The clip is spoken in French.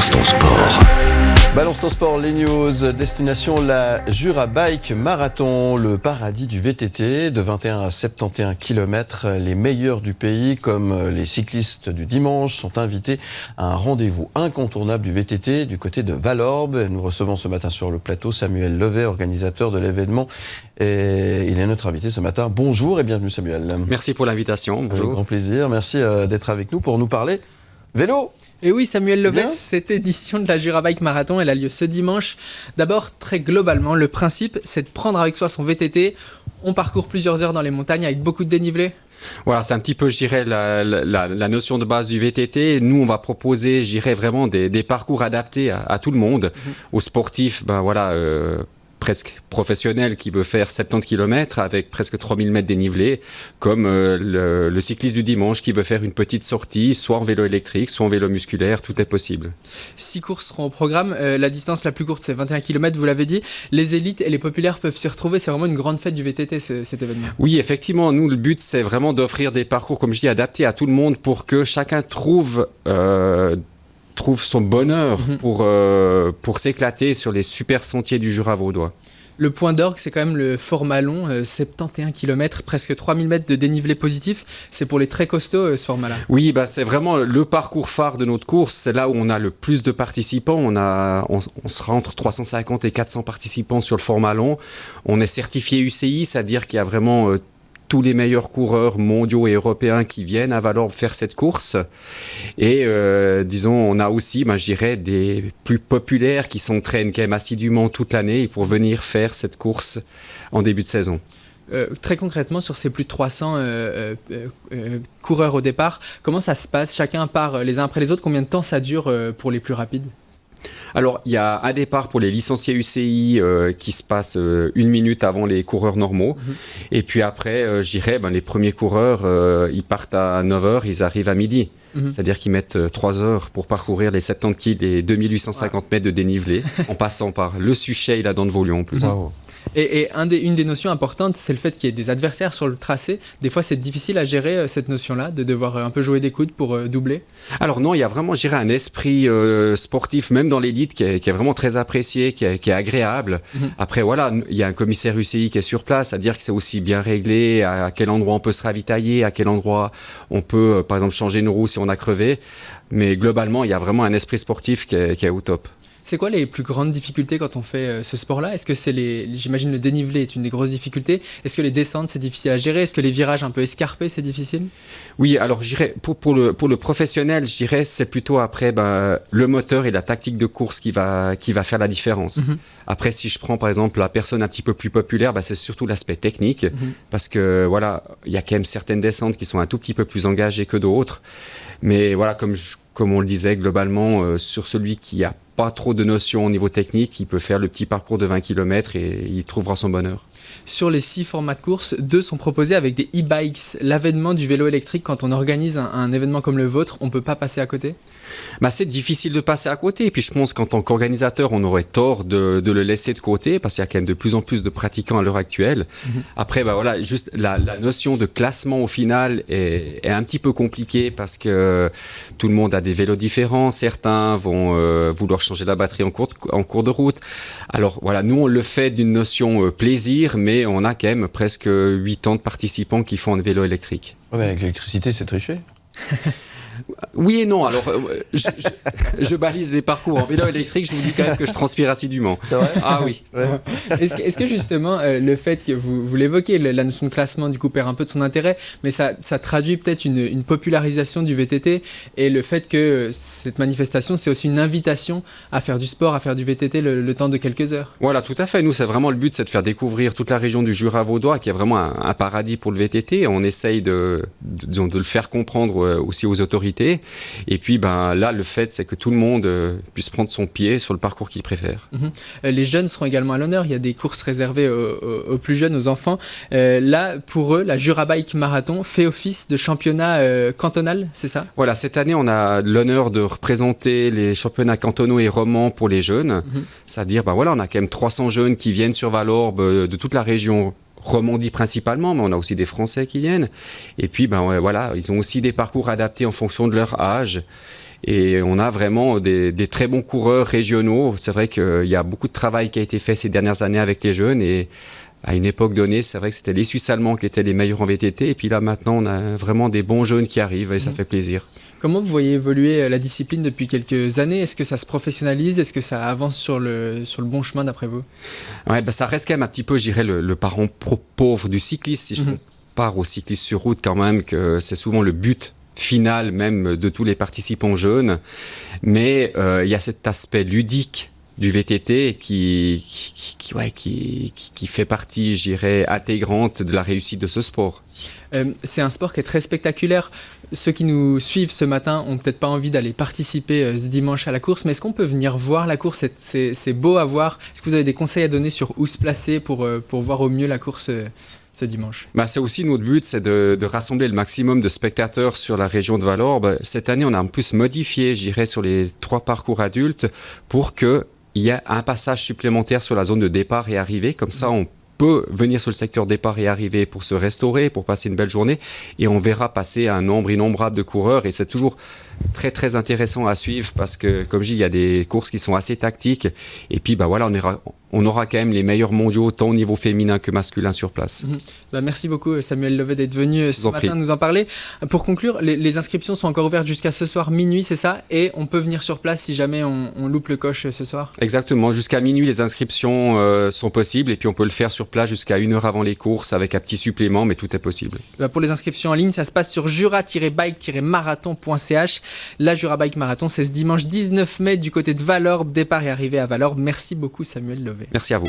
Balance ton sport. Balance ton sport, les news. Destination la Jura Bike Marathon, le paradis du VTT, de 21 à 71 km. Les meilleurs du pays, comme les cyclistes du dimanche, sont invités à un rendez-vous incontournable du VTT du côté de Valorbe. Nous recevons ce matin sur le plateau Samuel Levet, organisateur de l'événement. Et il est notre invité ce matin. Bonjour et bienvenue Samuel. Merci pour l'invitation. Bonjour. Avec grand plaisir. Merci d'être avec nous pour nous parler vélo. Et oui, Samuel Levet, Bien. cette édition de la Jura Bike Marathon, elle a lieu ce dimanche. D'abord, très globalement, le principe, c'est de prendre avec soi son VTT. On parcourt plusieurs heures dans les montagnes avec beaucoup de dénivelé. Voilà, c'est un petit peu, je dirais, la notion de base du VTT. Nous, on va proposer, je dirais, vraiment des parcours adaptés à tout le monde. Aux sportifs, presque professionnel qui veut faire 70 km avec presque 3000 mètres dénivelé, comme le cycliste du dimanche qui veut faire une petite sortie, soit en vélo électrique, soit en vélo musculaire, tout est possible. 6 courses seront au programme. La distance la plus courte, c'est 21 km, vous l'avez dit. Les élites et les populaires peuvent s'y retrouver. C'est vraiment une grande fête du VTT, cet événement. Oui, effectivement, nous, le but, c'est vraiment d'offrir des parcours, comme je dis, adaptés à tout le monde pour que chacun trouve son bonheur pour s'éclater sur les super sentiers du Jura vaudois. Le point d'orgue, c'est quand même le format long, 71 km, presque 3000 mètres de dénivelé positif. C'est pour les très costauds, ce format-là. Oui, c'est vraiment le parcours phare de notre course. C'est là où on a le plus de participants. On sera entre 350 et 400 participants sur le format long. On est certifié UCI, c'est-à-dire qu'il y a vraiment tous les meilleurs coureurs mondiaux et européens qui viennent à Valorbe faire cette course. Et on a aussi, je dirais, des plus populaires qui s'entraînent quand même assidûment toute l'année pour venir faire cette course en début de saison. Très concrètement, sur ces plus de 300 coureurs au départ, comment ça se passe ? Chacun part les uns après les autres. Combien de temps ça dure pour les plus rapides ? Alors, il y a un départ pour les licenciés UCI qui se passe 1 minute avant les coureurs normaux. Et puis après, les premiers coureurs, ils partent à 9h, ils arrivent à midi. C'est-à-dire qu'ils mettent 3 heures pour parcourir les 70 km et 2850 mètres de dénivelé, en passant par le Suchet et la Dent de Vaulion en plus. Wow. Et une des notions importantes, c'est le fait qu'il y ait des adversaires sur le tracé. Des fois, c'est difficile à gérer cette notion-là, de devoir un peu jouer des coudes pour doubler. Alors non, il y a vraiment, je dirais, un esprit sportif, même dans l'élite, qui est vraiment très apprécié, qui est agréable. Après, voilà, il y a un commissaire UCI qui est sur place, c'est-à-dire que c'est aussi bien réglé, à quel endroit on peut se ravitailler, à quel endroit on peut, par exemple, changer une roue si on a crevé. Mais globalement, il y a vraiment un esprit sportif qui est au top. C'est quoi les plus grandes difficultés quand on fait ce sport-là ? Est-ce que j'imagine le dénivelé est une des grosses difficultés. Est-ce que les descentes, c'est difficile à gérer ? Est-ce que les virages un peu escarpés, c'est difficile ? Oui, alors je dirais, pour le professionnel, je dirais, c'est plutôt après le moteur et la tactique de course qui va faire la différence. Après, si je prends par exemple la personne un petit peu plus populaire, c'est surtout l'aspect technique, parce que voilà, il y a quand même certaines descentes qui sont un tout petit peu plus engagées que d'autres. Mais voilà, comme on le disait, globalement, sur celui qui n'a pas trop de notions au niveau technique, il peut faire le petit parcours de 20 km et il trouvera son bonheur. Sur les 6 formats de course, 2 sont proposés avec des e-bikes. L'avènement du vélo électrique, quand on organise un événement comme le vôtre, on ne peut pas passer à côté ? C'est difficile de passer à côté. Et puis je pense qu'en tant qu'organisateur, on aurait tort de le laisser de côté parce qu'il y a quand même de plus en plus de pratiquants à l'heure actuelle. Après, juste la notion de classement au final est un petit peu compliquée parce que tout le monde a des vélos différents. Certains vont vouloir changer la batterie en cours de route. Alors voilà, nous on le fait d'une notion plaisir, mais on a quand même presque 8 ans de participants qui font un vélo électrique. Ouais, mais avec l'électricité, c'est triché. Oui et non. Alors, je balise des parcours en vélo électrique, je vous dis quand même que je transpire assidûment. C'est vrai ? Ah oui. Ouais. Est-ce que justement, le fait que vous l'évoquez, la notion de classement du coup perd un peu de son intérêt, mais ça traduit peut-être une popularisation du VTT et le fait que cette manifestation, c'est aussi une invitation à faire du sport, à faire du VTT le temps de quelques heures. Voilà, tout à fait. Nous, c'est vraiment le but, c'est de faire découvrir toute la région du Jura vaudois, qui est vraiment un paradis pour le VTT. On essaye de le faire comprendre aussi aux autorités. Et puis là, le fait, c'est que tout le monde puisse prendre son pied sur le parcours qu'il préfère. Les jeunes seront également à l'honneur. Il y a des courses réservées aux plus jeunes, aux enfants. Là, pour eux, la Jura Bike Marathon fait office de championnat cantonal, c'est ça ? Voilà, cette année, on a l'honneur de représenter les championnats cantonaux et romans pour les jeunes. C'est-à-dire, on a quand même 300 jeunes qui viennent sur Valorbe de toute la région Romandie principalement, mais on a aussi des Français qui viennent. Et puis, voilà, ils ont aussi des parcours adaptés en fonction de leur âge. Et on a vraiment des très bons coureurs régionaux. C'est vrai qu'il y a beaucoup de travail qui a été fait ces dernières années avec les jeunes. Et à une époque donnée, c'est vrai que c'était les Suisses allemands qui étaient les meilleurs en VTT. Et puis là, maintenant, on a vraiment des bons jeunes qui arrivent et ça fait plaisir. Comment vous voyez évoluer la discipline depuis quelques années? Est-ce que ça se professionnalise? Est-ce que ça avance sur le bon chemin d'après vous? Ouais, ça reste quand même un petit peu, je dirais, le parent pauvre du cycliste. Si je compare au cycliste sur route, quand même, que c'est souvent le but final même de tous les participants jeunes. Mais il y a cet aspect ludique du VTT qui fait partie, je dirais, intégrante de la réussite de ce sport. C'est un sport qui est très spectaculaire. Ceux qui nous suivent ce matin ont peut-être pas envie d'aller participer ce dimanche à la course, mais est-ce qu'on peut venir voir la course? C'est beau à voir. Est-ce que vous avez des conseils à donner sur où se placer pour voir au mieux la course ce dimanche? C'est aussi notre but, c'est de rassembler le maximum de spectateurs sur la région de Valorbe. Cette année, on a en plus modifié, je dirais, sur les 3 parcours adultes pour qu'il y ait un passage supplémentaire sur la zone de départ et arrivée. Comme ça, on peut venir sur le secteur départ et arrivée pour se restaurer, pour passer une belle journée. Et on verra passer un nombre innombrable de coureurs. Et c'est toujours très, très intéressant à suivre parce que, comme je dis, il y a des courses qui sont assez tactiques. Et puis, voilà, on aura quand même les meilleurs mondiaux, tant au niveau féminin que masculin sur place. Merci beaucoup, Samuel Levet, d'être venu ce matin nous en parler. Pour conclure, les inscriptions sont encore ouvertes jusqu'à ce soir minuit, c'est ça? Et on peut venir sur place si jamais on loupe le coche ce soir? Exactement, jusqu'à minuit, les inscriptions sont possibles. Et puis, on peut le faire sur place jusqu'à 1 heure avant les courses avec un petit supplément, mais tout est possible. Pour les inscriptions en ligne, ça se passe sur jura-bike-marathon.ch. La Jura Bike Marathon, c'est ce dimanche 19 mai du côté de Valorbe, départ et arrivée à Valorbe. Merci beaucoup, Samuel Levet. Merci à vous.